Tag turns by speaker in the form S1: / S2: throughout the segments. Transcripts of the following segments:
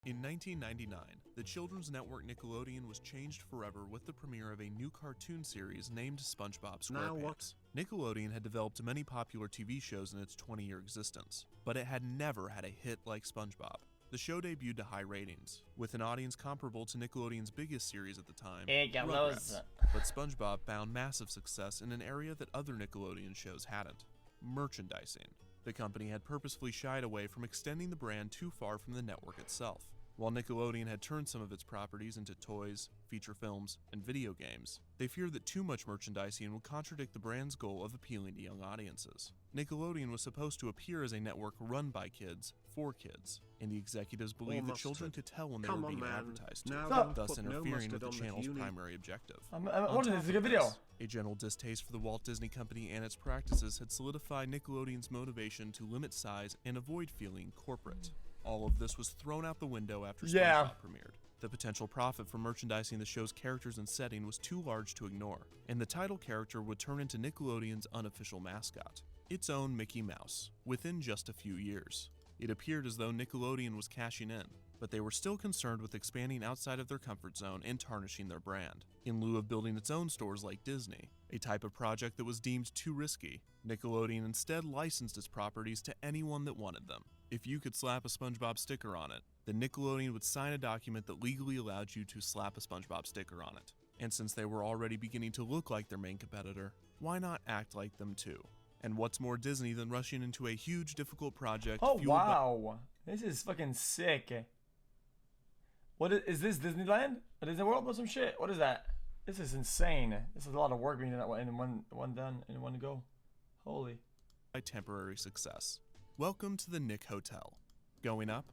S1: In 1999, the children's network Nickelodeon was changed forever with the premiere of a new cartoon series named SpongeBob SquarePants. Nickelodeon had developed many popular TV shows in its 20-year existence, but it had never had a hit like SpongeBob. The show debuted to high ratings, with an audience comparable to Nickelodeon's biggest series at the time, Rugrats. But SpongeBob found massive success in an area that other Nickelodeon shows hadn't: merchandising. The company had purposefully shied away from extending the brand too far from the network itself. While Nickelodeon had turned some of its properties into toys, feature films, and video games, they feared that too much merchandising would contradict the brand's goal of appealing to young audiences. Nickelodeon was supposed to appear as a network run by kids, for kids, and the executives believed that children could tell when they were being advertised to, thus interfering with the channel's primary objective.
S2: I'm watching this, it's a good video.
S1: A general distaste for the Walt Disney Company and its practices had solidified Nickelodeon's motivation to limit size and avoid feeling corporate. All of this was thrown out the window after SpongeBob premiered. The potential profit from merchandising the show's characters and setting was too large to ignore, and the title character would turn into Nickelodeon's unofficial mascot, its own Mickey Mouse, within just a few years. It appeared as though Nickelodeon was cashing in, but they were still concerned with expanding outside of their comfort zone and tarnishing their brand. In lieu of building its own stores like Disney, a type of project that was deemed too risky, Nickelodeon instead licensed its properties to anyone that wanted them. If you could slap a SpongeBob sticker on it, then Nickelodeon would sign a document that legally allowed you to slap a SpongeBob sticker on it. And since they were already beginning to look like their main competitor, why not act like them too? And what's more Disney than rushing into a huge, difficult project?
S2: Oh wow, this is fucking sick. What is this, Disneyland? A Disney World or some shit? What is that? This is insane. This is a lot of work being in one go. Holy.
S1: A temporary success. Welcome to the Nick Hotel. Going up?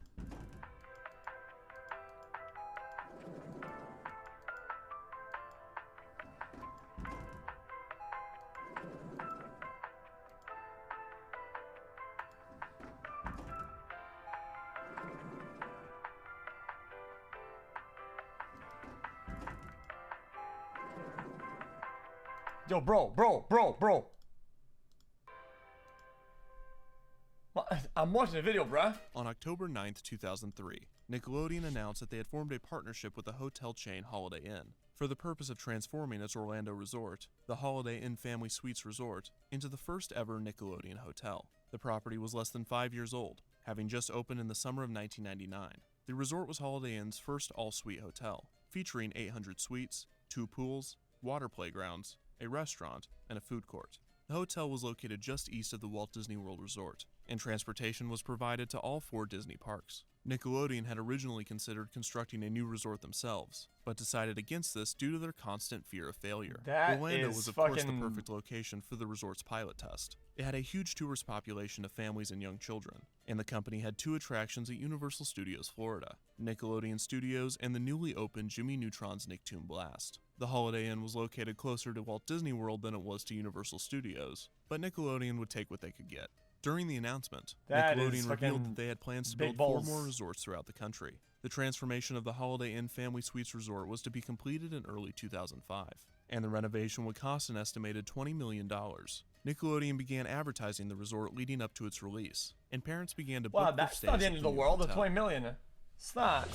S2: Yo, bro. I'm watching the video, bruh.
S1: On October 9th, 2003, Nickelodeon announced that they had formed a partnership with the hotel chain Holiday Inn for the purpose of transforming its Orlando resort, the Holiday Inn Family Suites Resort, into the first ever Nickelodeon hotel. The property was less than 5 years old, having just opened in the summer of 1999. The resort was Holiday Inn's first all-suite hotel, featuring 800 suites, 2 pools, water playgrounds, a restaurant, and a food court. The hotel was located just east of the Walt Disney World Resort, and transportation was provided to all 4 Disney parks. Nickelodeon had originally considered constructing a new resort themselves, but decided against this due to their constant fear of failure. Orlando was of course the perfect location for the resort's pilot test. It had a huge tourist population of families and young children, and the company had 2 attractions at Universal Studios Florida, Nickelodeon Studios and the newly opened Jimmy Neutron's Nicktoon Blast. The Holiday Inn was located closer to Walt Disney World than it was to Universal Studios, but Nickelodeon would take what they could get. During the announcement, Nickelodeon revealed that they had plans to build 4 more resorts throughout the country. The transformation of the Holiday Inn Family Suites Resort was to be completed in early 2005, and the renovation would cost an estimated $20 million. Nickelodeon began advertising the resort leading up to its release, and parents began to book their stays.
S2: That's not the end of the world, the $20 million. It's not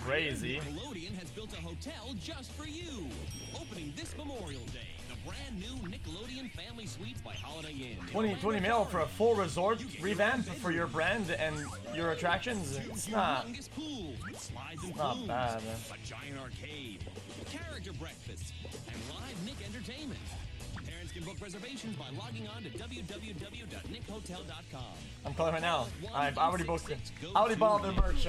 S2: crazy.
S3: Nickelodeon has built a hotel just for you. Opening this Memorial Day, the brand new Nickelodeon Family Suites by Holiday Inn.
S2: 20 mil for a full resort revamp for your brand and your attractions. It's not bad.
S3: A giant arcade, character breakfast, and live Nick entertainment. Parents can book reservations by logging on to www.nickhotel.com.
S2: I'm calling right now. I've already booked it. I already bought the merch.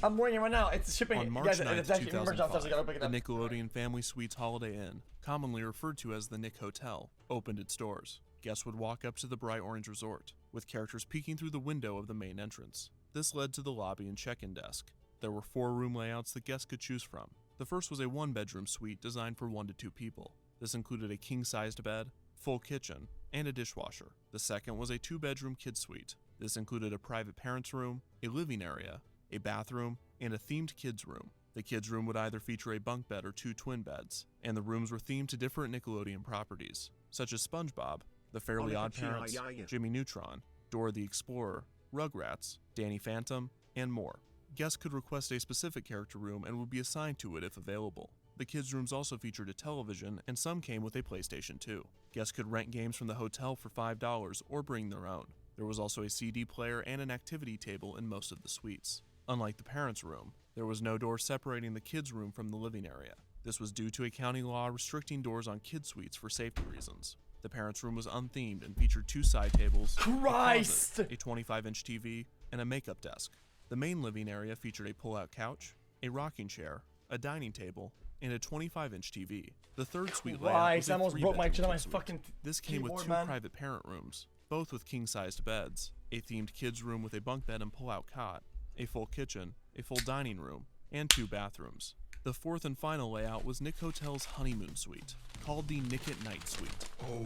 S2: I'm wearing it right now. It's shipping.
S1: On March 9th, 2005, the Nickelodeon Family Suites Holiday Inn, commonly referred to as the Nick Hotel, opened its doors. Guests would walk up to the bright orange resort, with characters peeking through the window of the main entrance. This led to the lobby and check-in desk. There were 4 room layouts that guests could choose from. The first was a 1-bedroom suite designed for 1 to 2 people. This included a king-sized bed, full kitchen, and a dishwasher. The second was a 2-bedroom kid suite. This included a private parents' room, a living area, a bathroom, and a themed kids' room. The kids' room would either feature a bunk bed or 2 twin beds, and the rooms were themed to different Nickelodeon properties, such as SpongeBob, The Fairly Odd Parents, Jimmy Neutron, Dora the Explorer, Rugrats, Danny Phantom, and more. Guests could request a specific character room and would be assigned to it if available. The kids' rooms also featured a television, and some came with a PlayStation 2. Guests could rent games from the hotel for $5 or bring their own. There was also a CD player and an activity table in most of the suites. Unlike the parents' room, there was no door separating the kids' room from the living area. This was due to a county law restricting doors on kids' suites for safety reasons. The parents' room was unthemed and featured 2 side tables,
S2: Christ!
S1: a closet, a 25-inch TV, and a makeup desk. The main living area featured a pull-out couch, a rocking chair, a dining table, and a 25-inch TV. The third suite layout was
S2: I
S1: a
S2: almost broke my
S1: 3-bedroom
S2: chin on my
S1: suite.
S2: fucking
S1: This came with
S2: keyboard,
S1: 2
S2: man.
S1: private parent rooms, both with king-sized beds, a themed kids' room with a bunk bed and pull-out cot, a full kitchen, a full dining room, and 2 bathrooms. The fourth and final layout was Nick Hotel's honeymoon suite, called the Nick at Night suite.
S4: Oh,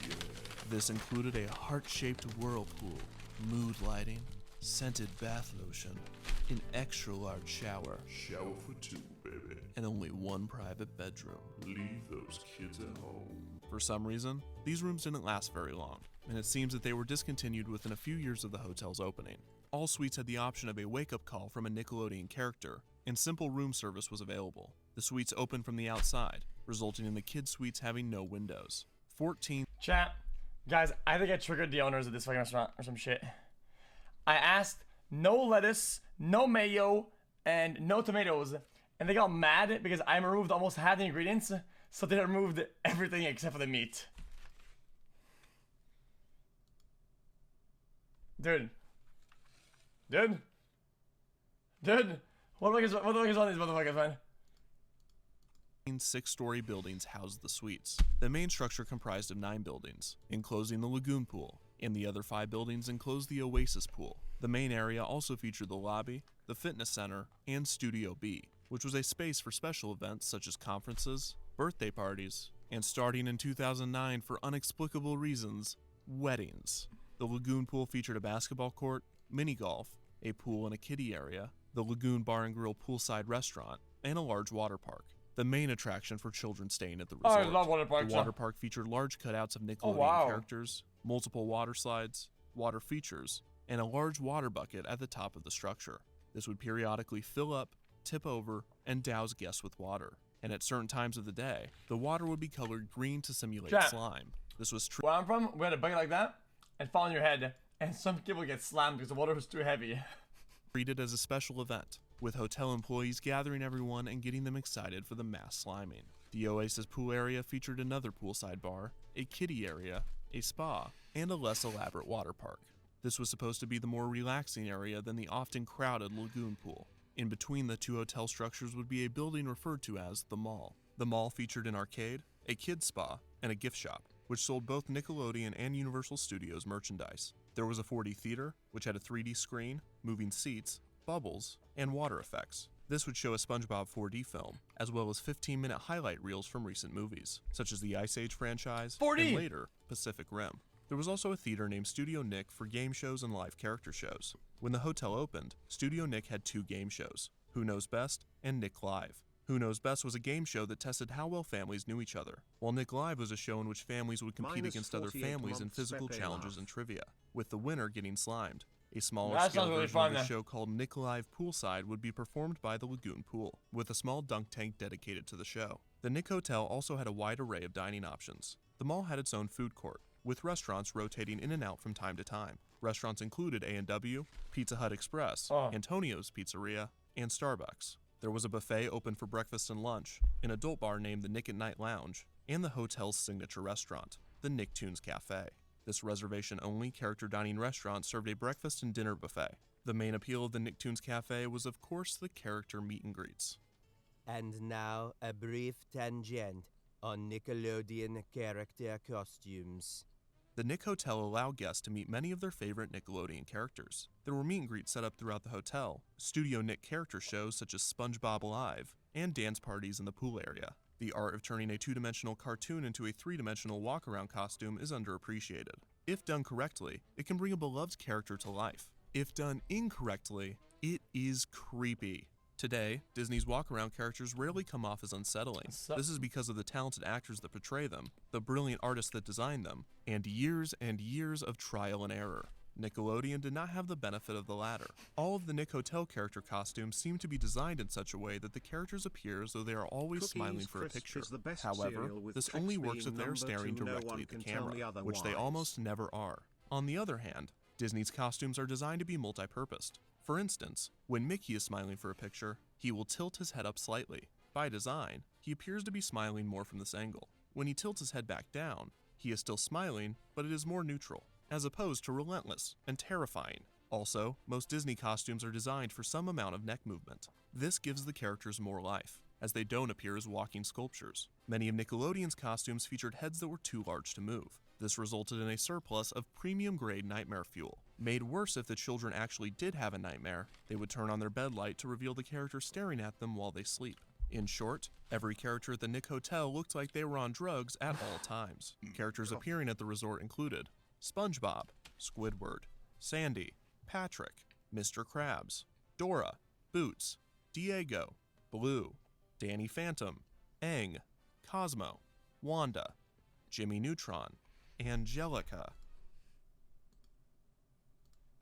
S4: yeah.
S1: This included a heart-shaped whirlpool, mood lighting, scented bath lotion, an extra-large shower,
S4: Shower for 2, baby.
S1: and only 1 private bedroom.
S4: Leave those kids at home.
S1: For some reason, these rooms didn't last very long, and it seems that they were discontinued within a few years of the hotel's opening. All suites had the option of a wake-up call from a Nickelodeon character, and simple room service was available. The suites opened from the outside, resulting in the kids' suites having no windows. 14
S2: Chat, guys, I think I triggered the owners of this fucking restaurant or some shit. I asked no lettuce, no mayo, and no tomatoes, and they got mad because I removed almost half the ingredients, so they removed everything except for the meat. Dude. What the fuck is on these motherfuckers, man?
S1: 6-story buildings housed the suites. The main structure comprised of 9 buildings, enclosing the lagoon pool, and the other 5 buildings enclosed the Oasis pool. The main area also featured the lobby, the fitness center, and Studio B, which was a space for special events such as conferences, birthday parties, and starting in 2009 for unexplicable reasons, weddings. The lagoon pool featured a basketball court, mini golf, a pool and a kiddie area, the Lagoon Bar and Grill poolside restaurant, and a large water park. The main attraction for children staying at the resort.
S2: I love water parks.
S1: The water park featured large cutouts of Nickelodeon
S2: wow.
S1: characters, multiple water slides, water features, and a large water bucket at the top of the structure. This would periodically fill up, tip over, and douse guests with water. And at certain times of the day, the water would be colored green to simulate
S2: Chat.
S1: slime. This was
S2: Where I'm from, we had a bucket like that and fall on your head, and some people get slammed because the water was too heavy.
S1: treated as a special event, with hotel employees gathering everyone and getting them excited for the mass sliming. The Oasis pool area featured another poolside bar, a kiddie area, a spa, and a less elaborate water park. This was supposed to be the more relaxing area than the often crowded lagoon pool. In between the 2 hotel structures would be a building referred to as the mall. The mall featured an arcade, a kids spa, and a gift shop, which sold both Nickelodeon and Universal Studios merchandise. There was a 4D theater, which had a 3D screen, moving seats, bubbles, and water effects. This would show a SpongeBob 4D film, as well as 15-minute highlight reels from recent movies, such as the Ice Age franchise,
S2: 4D.
S1: and later, Pacific Rim. There was also a theater named Studio Nick for game shows and live character shows. When the hotel opened, Studio Nick had 2 game shows, Who Knows Best and Nick Live. Who Knows Best was a game show that tested how well families knew each other, while Nick Live was a show in which families would compete against other families in physical challenges and trivia, with the winner getting slimed. A smaller
S2: That
S1: scale
S2: sounds really
S1: version
S2: fun,
S1: of the
S2: then.
S1: show called Nick Live Poolside would be performed by the Lagoon Pool, with a small dunk tank dedicated to the show. The Nick Hotel also had a wide array of dining options. The mall had its own food court, with restaurants rotating in and out from time to time. Restaurants included A&W, Pizza Hut Express, Antonio's Pizzeria, and Starbucks. There was a buffet open for breakfast and lunch, an adult bar named the Nick at Night Lounge, and the hotel's signature restaurant, the Nicktoons Cafe. This reservation-only character dining restaurant served a breakfast and dinner buffet. The main appeal of the Nicktoons Cafe was, of course, the character meet and greets.
S5: And now a brief tangent on Nickelodeon character costumes.
S1: The Nick Hotel allowed guests to meet many of their favorite Nickelodeon characters. There were meet and greets set up throughout the hotel, Studio Nick character shows such as SpongeBob Live, and dance parties in the pool area. The art of turning a 2-dimensional cartoon into a 3-dimensional walk-around costume is underappreciated. If done correctly, it can bring a beloved character to life. If done incorrectly, it is creepy. Today, Disney's walk-around characters rarely come off as unsettling. This is because of the talented actors that portray them, the brilliant artists that design them, and years of trial and error. Nickelodeon did not have the benefit of the latter. All of the Nick Hotel character costumes seem to be designed in such a way that the characters appear as though they are always smiling for a picture. However, this only works if they are staring directly at the camera, which they almost never are. On the other hand, Disney's costumes are designed to be multi-purposed. For instance, when Mickey is smiling for a picture, he will tilt his head up slightly. By design, he appears to be smiling more from this angle. When he tilts his head back down, he is still smiling, but it is more neutral, as opposed to relentless and terrifying. Also, most Disney costumes are designed for some amount of neck movement. This gives the characters more life, as they don't appear as walking sculptures. Many of Nickelodeon's costumes featured heads that were too large to move. This resulted in a surplus of premium-grade nightmare fuel. Made worse if the children actually did have a nightmare, they would turn on their bed light to reveal the character staring at them while they sleep. In short, every character at the Nick Hotel looked like they were on drugs at all times. Characters appearing at the resort included SpongeBob, Squidward, Sandy, Patrick, Mr. Krabs, Dora, Boots, Diego, Blue, Danny Phantom, Aang, Cosmo, Wanda, Jimmy Neutron, Angelica,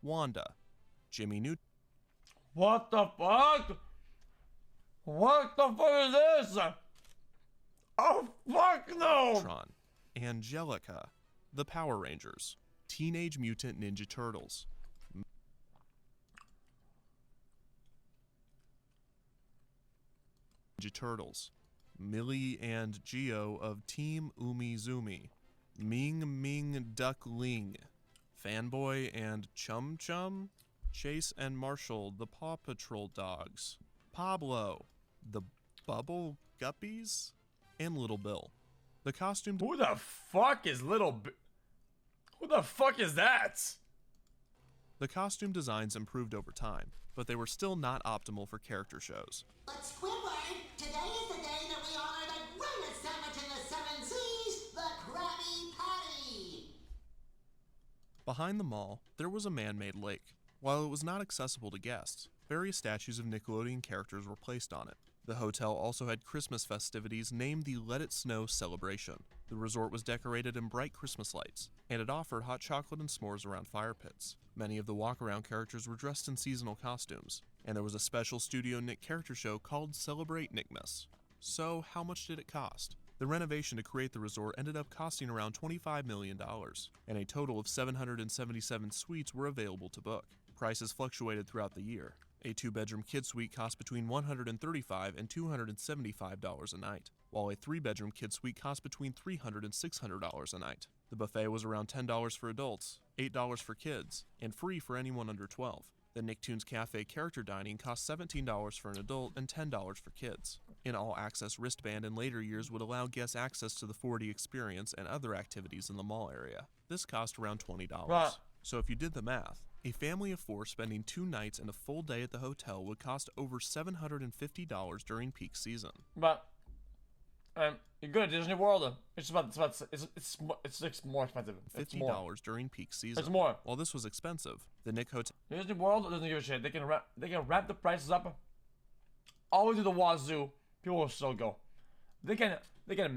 S1: Wanda, Jimmy Neutron.
S2: What the fuck? What the fuck is this? Oh fuck no!
S1: Angelica, the Power Rangers, Teenage Mutant Ninja Turtles, Millie and Geo of Team Umizoomi, Ming Ming Duck Ling, Fanboy and Chum Chum, Chase and Marshall, the Paw Patrol dogs, Pablo, the Bubble Guppies, and Little Bill. The costume.
S2: Who the fuck is Who the fuck is that?
S1: The costume designs improved over time, but they were still not optimal for character shows.
S6: But Squidward, today is the day that we honor the greatest sandwich in the 7 seas, the Krabby Patty.
S1: Behind the mall, there was a man-made lake. While it was not accessible to guests, various statues of Nickelodeon characters were placed on it. The hotel also had Christmas festivities named the Let It Snow Celebration. The resort was decorated in bright Christmas lights, and it offered hot chocolate and s'mores around fire pits. Many of the walk-around characters were dressed in seasonal costumes, and there was a special Studio Nick character show called Celebrate Nickmas. So, how much did it cost? The renovation to create the resort ended up costing around $25 million, and a total of 777 suites were available to book. Prices fluctuated throughout the year. A 2-bedroom kid suite cost between $135 and $275 a night, while a 3-bedroom kid suite cost between $300 and $600 a night. The buffet was around $10 for adults, $8 for kids, and free for anyone under 12. The Nicktoons Cafe character dining cost $17 for an adult and $10 for kids. An all-access wristband in later years would allow guests access to the 4D experience and other activities in the mall area. This cost around $20.
S2: Right.
S1: So if you did the math, a family of 4 spending 2 nights and a full day at the hotel would cost over $750 during peak season.
S2: But you go to Disney World, it's more expensive. It's more.
S1: $50 during peak season.
S2: It's more.
S1: While this was expensive, the Nick Hotel
S2: Disney World doesn't give a shit. They can ramp the prices up all the way to the wazoo. People will still go. They can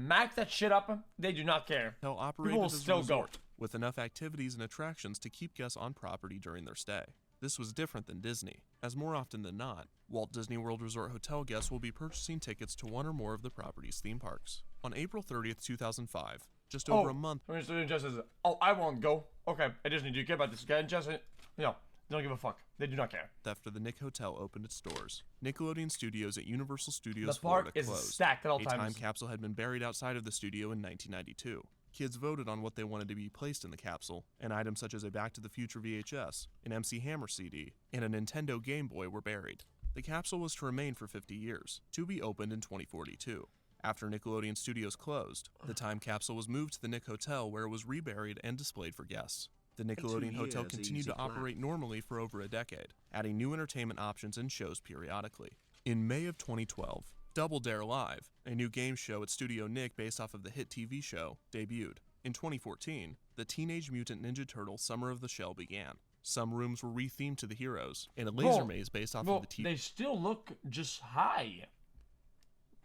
S2: max that shit up. They do not care.
S1: operated
S2: People will
S1: as a
S2: still go.
S1: resort, with enough activities and attractions to keep guests on property during their stay. This was different than Disney, as more often than not, Walt Disney World Resort Hotel guests will be purchasing tickets to one or more of the property's theme parks. On April 30th, 2005, just over a month
S2: Just says, I won't go. Okay, at Disney, do you care about this guy? Just, they don't give a fuck. They do not care.
S1: after the Nick Hotel opened its doors, Nickelodeon Studios at Universal Studios
S2: The park
S1: Florida
S2: is
S1: closed.
S2: stacked at all
S1: A
S2: times.
S1: time capsule had been buried outside of the studio in 1992. Kids voted on what they wanted to be placed in the capsule, and items such as a Back to the Future VHS, an MC Hammer CD, and a Nintendo Game Boy were buried. The capsule was to remain for 50 years, to be opened in 2042. After Nickelodeon Studios closed, the time capsule was moved to the Nick Hotel, where it was reburied and displayed for guests. The Nickelodeon Hotel continued to operate normally for over a decade, adding new entertainment options and shows periodically. In May of 2012, Double Dare Live, a new game show at Studio Nick based off of the hit TV show, debuted. In 2014, the Teenage Mutant Ninja Turtles Summer of the Shell began. Some rooms were rethemed to the heroes, and a laser maze based off of the TV.
S2: They still look just high.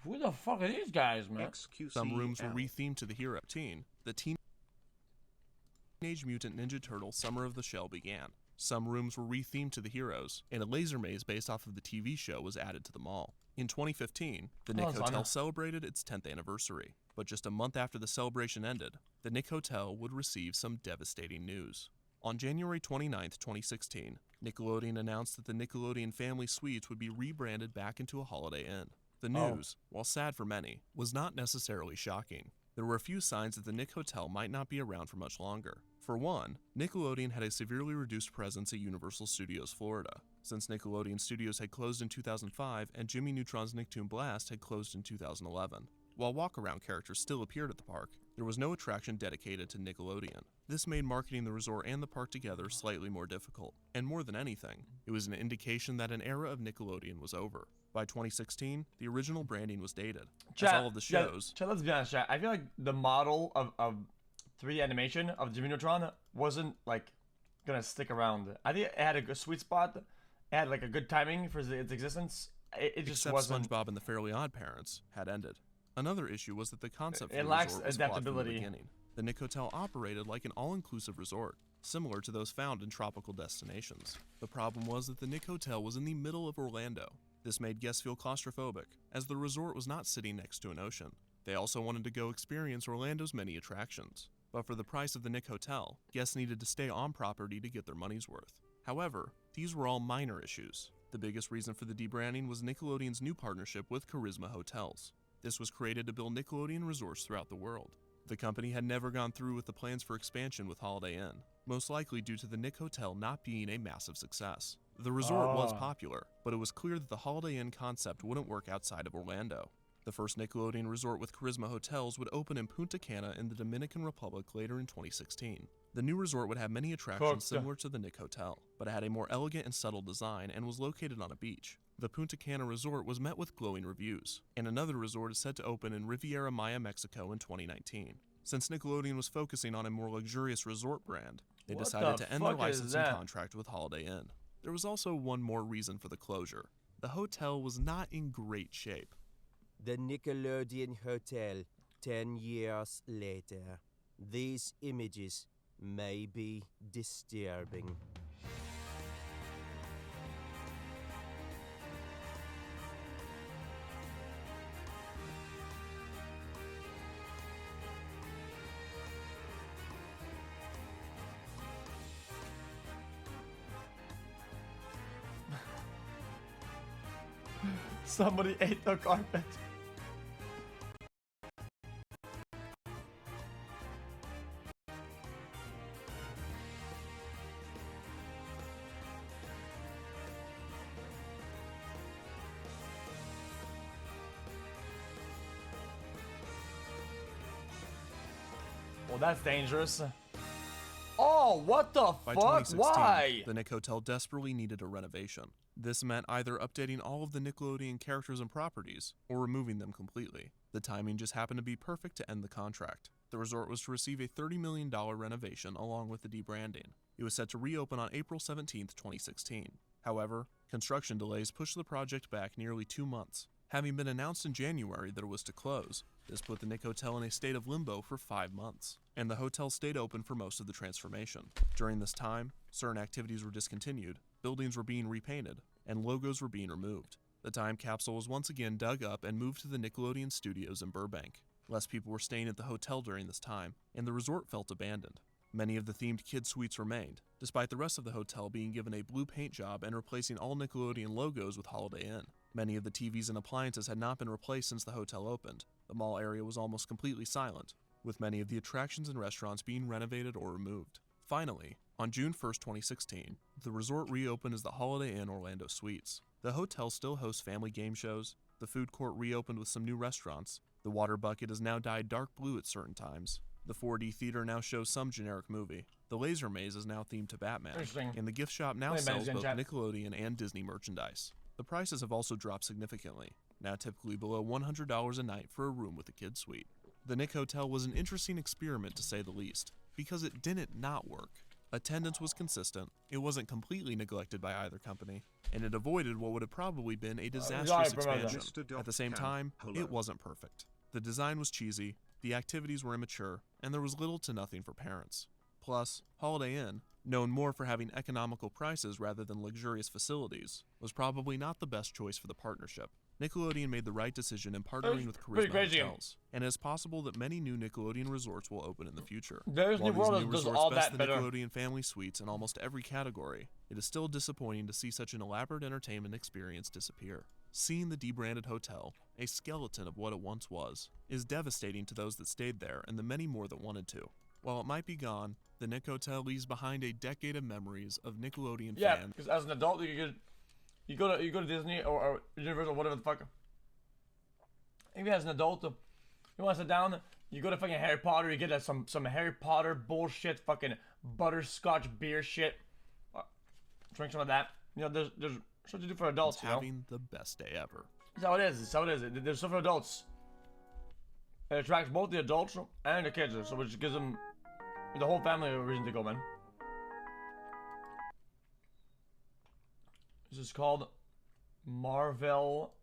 S2: Who the fuck are these guys, man?
S1: Some rooms were rethemed to the hero teen. The teen Teenage Mutant Ninja Turtles Summer of the Shell began. Some rooms were rethemed to the heroes, and a laser maze based off of the TV show was added to the mall. In 2015, the Nick
S2: that's fun.
S1: Hotel celebrated its 10th anniversary, but just a month after the celebration ended, the Nick Hotel would receive some devastating news. On January 29, 2016, Nickelodeon announced that the Nickelodeon Family Suites would be rebranded back into a Holiday Inn. The news, while sad for many, was not necessarily shocking. There were a few signs that the Nick Hotel might not be around for much longer. For one, Nickelodeon had a severely reduced presence at Universal Studios Florida, since Nickelodeon Studios had closed in 2005 and Jimmy Neutron's Nicktoon Blast had closed in 2011. While walk-around characters still appeared at the park, there was no attraction dedicated to Nickelodeon. This made marketing the resort and the park together slightly more difficult, and more than anything, it was an indication that an era of Nickelodeon was over. By 2016, the original branding was dated, as all of the shows...
S2: Chat, let's be honest, chat. I feel like the model of 3D animation of Jimmy Neutron wasn't, like, gonna stick around. I think it had a good sweet spot. It had, like, a good timing for its existence. It just
S1: Except
S2: wasn't...
S1: SpongeBob and the Fairly Odd Parents had ended. Another issue was that the concept for
S2: It
S1: the
S2: lacks
S1: resort was flawed from the
S2: adaptability.
S1: beginning. The Nick Hotel operated like an all-inclusive resort, similar to those found in tropical destinations. The problem was that the Nick Hotel was in the middle of Orlando. This made guests feel claustrophobic, as the resort was not sitting next to an ocean. They also wanted to go experience Orlando's many attractions. But for the price of the Nick Hotel, guests needed to stay on property to get their money's worth. However, these were all minor issues. The biggest reason for the debranding was Nickelodeon's new partnership with Charisma Hotels. This was created to build Nickelodeon resorts throughout the world. The company had never gone through with the plans for expansion with Holiday Inn, most likely due to the Nick Hotel not being a massive success. The resort was popular, but it was clear that the Holiday Inn concept wouldn't work outside of Orlando. The first Nickelodeon resort with Charisma Hotels would open in Punta Cana in the Dominican Republic later in 2016. The new resort would have many attractions similar to the Nick Hotel, but it had a more elegant and subtle design and was located on a beach. The Punta Cana resort was met with glowing reviews, and another resort is set to open in Riviera Maya, Mexico in 2019. Since Nickelodeon was focusing on a more luxurious resort brand, they decided to end their licensing contract with Holiday Inn. There was also one more reason for the closure. The hotel was not in great shape.
S5: The Nickelodeon Hotel, 10 years later. These images may be disturbing.
S2: Somebody ate the carpet. Well, that's dangerous. Oh, what the
S1: By
S2: fuck?
S1: 2016,
S2: Why?
S1: the Nick Hotel desperately needed a renovation. This meant either updating all of the Nickelodeon characters and properties, or removing them completely. The timing just happened to be perfect to end the contract. The resort was to receive a $30 million renovation along with the debranding. It was set to reopen on April 17, 2016. However, construction delays pushed the project back nearly 2 months. Having been announced in January that it was to close, this put the Nick Hotel in a state of limbo for 5 months, and the hotel stayed open for most of the transformation. During this time, certain activities were discontinued, buildings were being repainted, and logos were being removed. The time capsule was once again dug up and moved to the Nickelodeon studios in Burbank. Less people were staying at the hotel during this time, and the resort felt abandoned. Many of the themed kid suites remained, despite the rest of the hotel being given a blue paint job and replacing all Nickelodeon logos with Holiday Inn. Many of the TVs and appliances had not been replaced since the hotel opened. The mall area was almost completely silent, with many of the attractions and restaurants being renovated or removed. Finally, on June 1, 2016, the resort reopened as the Holiday Inn Orlando Suites. The hotel still hosts family game shows, the food court reopened with some new restaurants, the water bucket is now dyed dark blue at certain times, the 4D theater now shows some generic movie, the laser maze is now themed to Batman, and the gift shop now sells both Nickelodeon and Disney merchandise. The prices have also dropped significantly, now typically below $100 a night for a room with a kid suite. The Nick Hotel was an interesting experiment to say the least, because it didn't not work. Attendance was consistent, it wasn't completely neglected by either company, and it avoided what would have probably been a disastrous expansion. At the same time, it wasn't perfect. The design was cheesy, the activities were immature, and there was little to nothing for parents. Plus, Holiday Inn, known more for having economical prices rather than luxurious facilities, was probably not the best choice for the partnership. Nickelodeon made the right decision in partnering with
S2: pretty
S1: Charisma
S2: crazy.
S1: Hotels, and it is possible that many new Nickelodeon resorts will open in the future.
S2: There's
S1: While
S2: New
S1: these
S2: World
S1: new
S2: does
S1: resorts
S2: all
S1: best
S2: that
S1: the
S2: better.
S1: Nickelodeon family suites in almost every category, it is still disappointing to see such an elaborate entertainment experience disappear. Seeing the debranded hotel, a skeleton of what it once was, is devastating to those that stayed there and the many more that wanted to. While it might be gone, the Nick Hotel leaves behind a decade of memories of Nickelodeon
S2: Yeah,
S1: fans.
S2: because as an adult, you go to Disney or Universal, whatever the fuck. Even as an adult, you want to sit down, you go to fucking Harry Potter, you get some Harry Potter bullshit, fucking butterscotch beer shit. Drink some of that. You know, there's stuff to do for adults, you know?
S1: Having the best day ever.
S2: That's how it is. That's how it is. There's stuff for adults. It attracts both the adults and the kids, so which gives them the whole family a reason to go, man. This is called Marvel